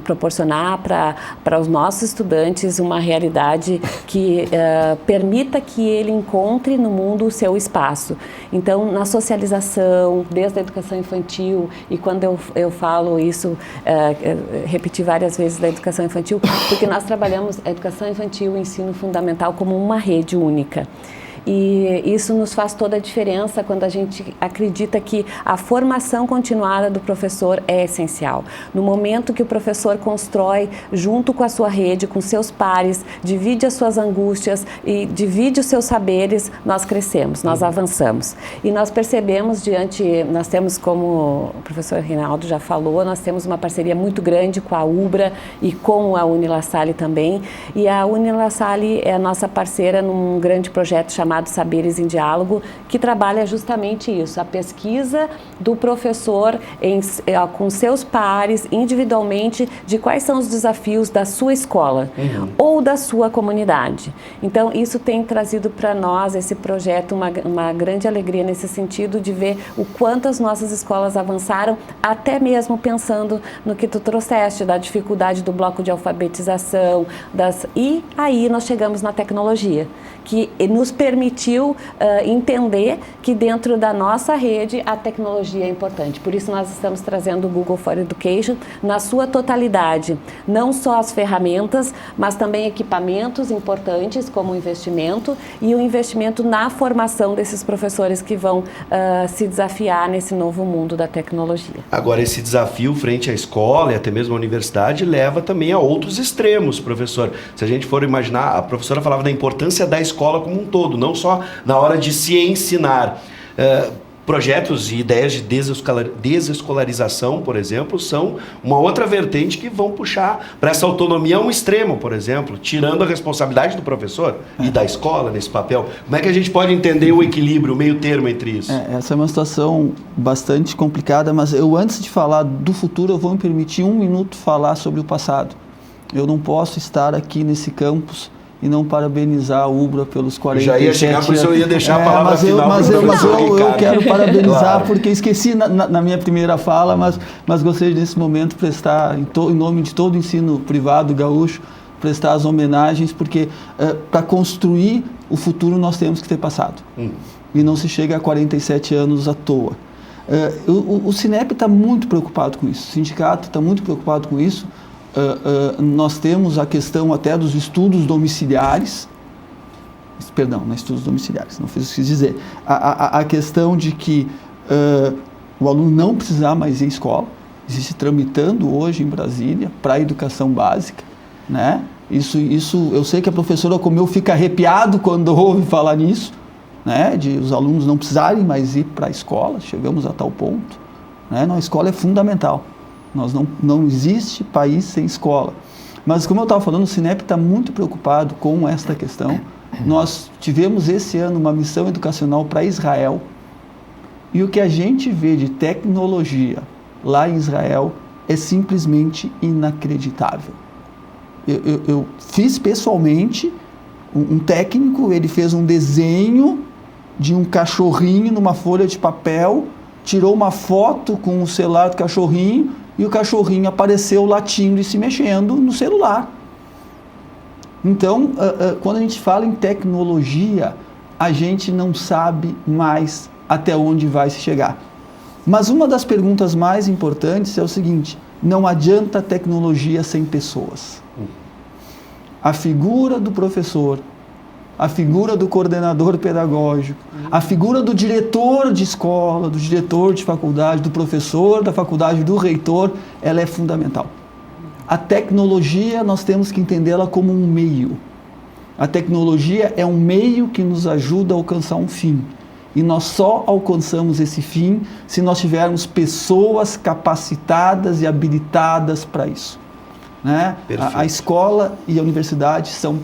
proporcionar para os nossos estudantes uma realidade que permita que ele encontre no mundo o seu espaço. Então, na socialização, desde a educação infantil, e quando eu falo isso, repeti várias vezes da educação infantil, porque nós trabalhamos a educação infantil e o ensino fundamental como uma rede única. E isso nos faz toda a diferença quando a gente acredita que a formação continuada do professor é essencial. No momento que o professor constrói junto com a sua rede, com seus pares, divide as suas angústias e divide os seus saberes, nós crescemos, nós avançamos. E nós percebemos nós temos, como o professor Reinaldo já falou, nós temos uma parceria muito grande com a UBRA e com a Unilassalle também. E a Unilassalle é a nossa parceira num grande projeto chamado Saberes em Diálogo, que trabalha justamente isso, a pesquisa do professor com seus pares, individualmente, de quais são os desafios da sua escola ou da sua comunidade. Então, isso tem trazido para nós, esse projeto, uma grande alegria nesse sentido de ver o quanto as nossas escolas avançaram, até mesmo pensando no que tu trouxeste, da dificuldade do bloco de alfabetização, e aí nós chegamos na tecnologia, que nos permitiu entender que dentro da nossa rede a tecnologia é importante. Por isso nós estamos trazendo o Google for Education na sua totalidade, não só as ferramentas, mas também equipamentos importantes como o investimento e o investimento na formação desses professores que vão se desafiar nesse novo mundo da tecnologia. Agora, esse desafio frente à escola e até mesmo à universidade leva também a outros extremos, professor. Se a gente for imaginar, a professora falava da importância da escola como um todo, não só na hora de se ensinar. Projetos e ideias de desescolarização, por exemplo, são uma outra vertente que vão puxar para essa autonomia a um extremo, por exemplo, tirando a responsabilidade do professor e da escola nesse papel. Como é que a gente pode entender o equilíbrio, o meio termo entre isso? Essa é uma situação bastante complicada, mas antes de falar do futuro, eu vou me permitir 1 minuto falar sobre o passado. Eu não posso estar aqui nesse campus e não parabenizar a UBRA pelos 47 anos. Já ia chegar, por isso eu ia deixar a palavra final. Mas eu quero parabenizar, claro, porque esqueci na minha primeira fala, mas gostaria nesse momento prestar, em nome de todo o ensino privado gaúcho, prestar as homenagens, porque para construir o futuro nós temos que ter passado. E não se chega a 47 anos à toa. O Cinep está muito preocupado com isso, o sindicato está muito preocupado com isso. Nós temos a questão até dos estudos domiciliares, perdão, não é estudos domiciliares, não fiz o que quis dizer, a questão de que o aluno não precisar mais ir à escola, existe tramitando hoje em Brasília para a educação básica, né? Isso eu sei que a professora como eu fica arrepiado quando ouve falar nisso, né? De os alunos não precisarem mais ir para a escola, chegamos a tal ponto, né? A escola é fundamental. Não existe país sem escola. Mas, como eu estava falando, o Cinep está muito preocupado com esta questão. Nós tivemos esse ano uma missão educacional para Israel, e o que a gente vê de tecnologia lá em Israel é simplesmente inacreditável. Eu fiz pessoalmente, um técnico, ele fez um desenho de um cachorrinho numa folha de papel, tirou uma foto com o celular do cachorrinho, e o cachorrinho apareceu latindo e se mexendo no celular. Então, quando a gente fala em tecnologia, a gente não sabe mais até onde vai se chegar. Mas uma das perguntas mais importantes é o seguinte: não adianta tecnologia sem pessoas. A figura do professor, a figura do coordenador pedagógico, a figura do diretor de escola, do diretor de faculdade, do professor da faculdade, do reitor, ela é fundamental. A tecnologia, nós temos que entendê-la como um meio. A tecnologia é um meio que nos ajuda a alcançar um fim. E nós só alcançamos esse fim se nós tivermos pessoas capacitadas e habilitadas para isso, né? A escola e a universidade são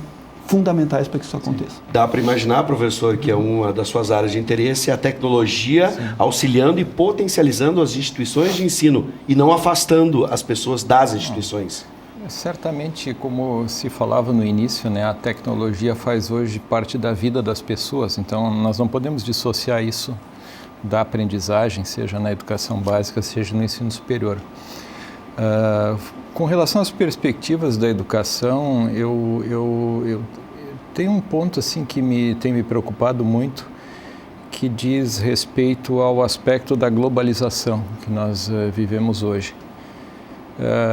fundamentais para que isso aconteça. Dá para imaginar, professor, que é uma das suas áreas de interesse a tecnologia auxiliando e potencializando as instituições de ensino e não afastando as pessoas das instituições. Certamente, como se falava no início, né, a tecnologia faz hoje parte da vida das pessoas, então nós não podemos dissociar isso da aprendizagem, seja na educação básica, seja no ensino superior. Com relação às perspectivas da educação, eu tenho um ponto assim que tem me preocupado muito, que diz respeito ao aspecto da globalização que nós vivemos hoje.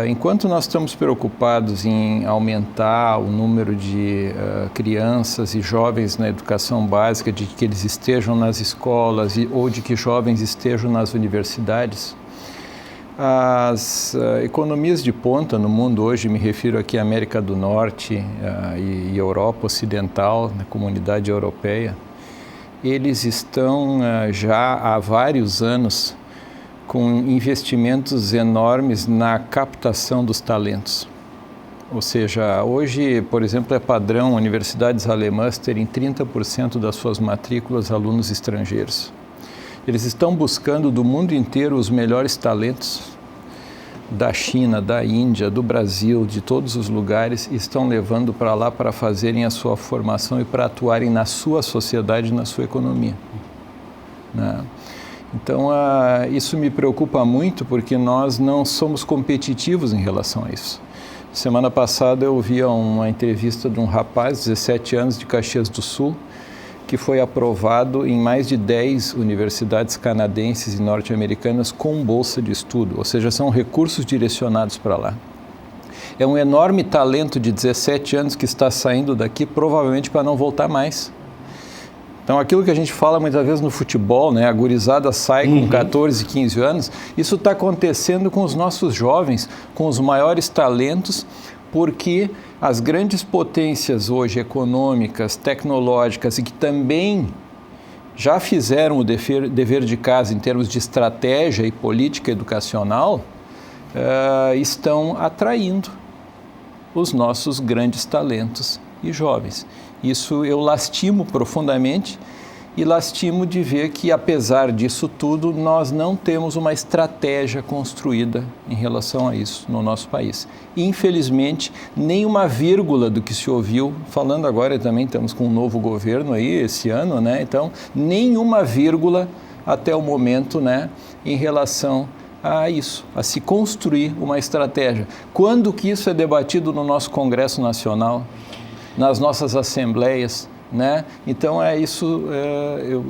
Enquanto nós estamos preocupados em aumentar o número de crianças e jovens na educação básica, de que eles estejam nas escolas ou de que jovens estejam nas universidades, as economias de ponta no mundo hoje, me refiro aqui à América do Norte e Europa Ocidental, na comunidade europeia, eles estão já há vários anos com investimentos enormes na captação dos talentos. Ou seja, hoje, por exemplo, é padrão universidades alemãs terem 30% das suas matrículas alunos estrangeiros. Eles estão buscando do mundo inteiro os melhores talentos da China, da Índia, do Brasil, de todos os lugares, e estão levando para lá para fazerem a sua formação e para atuarem na sua sociedade, na sua economia. Né? Então, isso me preocupa muito porque nós não somos competitivos em relação a isso. Semana passada eu vi uma entrevista de um rapaz, 17 anos, de Caxias do Sul, que foi aprovado em mais de 10 universidades canadenses e norte-americanas com bolsa de estudo, ou seja, são recursos direcionados para lá. É um enorme talento de 17 anos que está saindo daqui, provavelmente para não voltar mais. Então, aquilo que a gente fala muitas vezes no futebol, né? A gurizada sai com 14, 15 anos, isso está acontecendo com os nossos jovens, com os maiores talentos, porque as grandes potências hoje econômicas, tecnológicas e que também já fizeram o dever de casa em termos de estratégia e política educacional, estão atraindo os nossos grandes talentos e jovens. Isso eu lastimo profundamente e lastimo de ver que, apesar disso tudo, nós não temos uma estratégia construída em relação a isso no nosso país. Infelizmente, nem uma vírgula do que se ouviu, falando agora também estamos com um novo governo aí esse ano, né? Então, nenhuma vírgula até o momento, né, em relação a isso, a se construir uma estratégia. Quando que isso é debatido no nosso Congresso Nacional, nas nossas assembleias, né? Então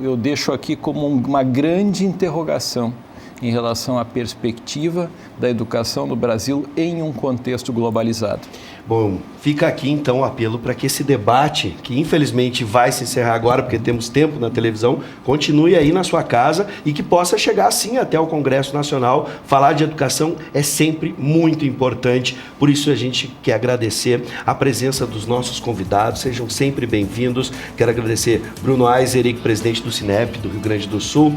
eu deixo aqui como uma grande interrogação em relação à perspectiva da educação no Brasil em um contexto globalizado. Bom, fica aqui então o apelo para que esse debate, que infelizmente vai se encerrar agora porque temos tempo na televisão, continue aí na sua casa e que possa chegar sim até o Congresso Nacional. Falar de educação é sempre muito importante, por isso a gente quer agradecer a presença dos nossos convidados, sejam sempre bem-vindos. Quero agradecer Bruno Eiserick, presidente do Cinep do Rio Grande do Sul,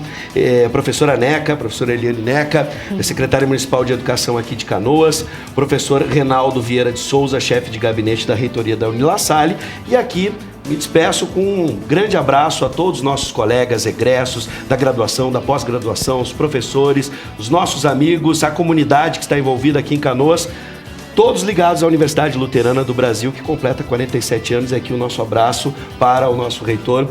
professora Neca, professora Eliane Neca, secretária municipal de educação aqui de Canoas, professor Renaldo Vieira de Souza, chefe de gabinete da reitoria da Unilassalle, e aqui me despeço com um grande abraço a todos os nossos colegas egressos da graduação, da pós-graduação, os professores, os nossos amigos, a comunidade que está envolvida aqui em Canoas, todos ligados à Universidade Luterana do Brasil, que completa 47 anos. É aqui o nosso abraço para o nosso reitor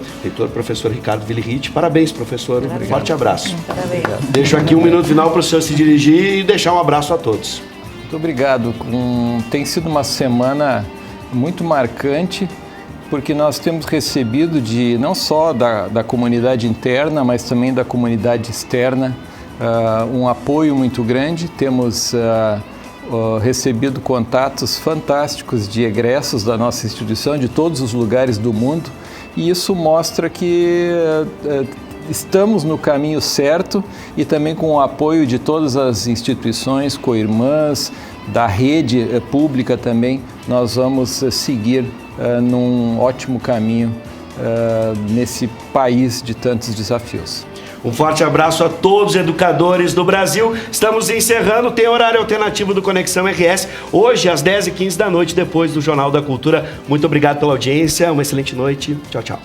professor Ricardo Villirich. Parabéns, professor. Um forte abraço. Parabéns. Deixo aqui um minuto final para o senhor se dirigir e deixar um abraço a todos. Muito obrigado. Tem sido uma semana muito marcante, porque nós temos recebido não só da comunidade interna, mas também da comunidade externa, um apoio muito grande. Temos recebido contatos fantásticos de egressos da nossa instituição, de todos os lugares do mundo, e isso mostra que estamos no caminho certo e também com o apoio de todas as instituições co-irmãs, da rede pública também, nós vamos seguir num ótimo caminho nesse país de tantos desafios. Um forte abraço a todos os educadores do Brasil. Estamos encerrando, tem horário alternativo do Conexão RS, hoje às 10h15 da noite, depois do Jornal da Cultura. Muito obrigado pela audiência, uma excelente noite. Tchau, tchau.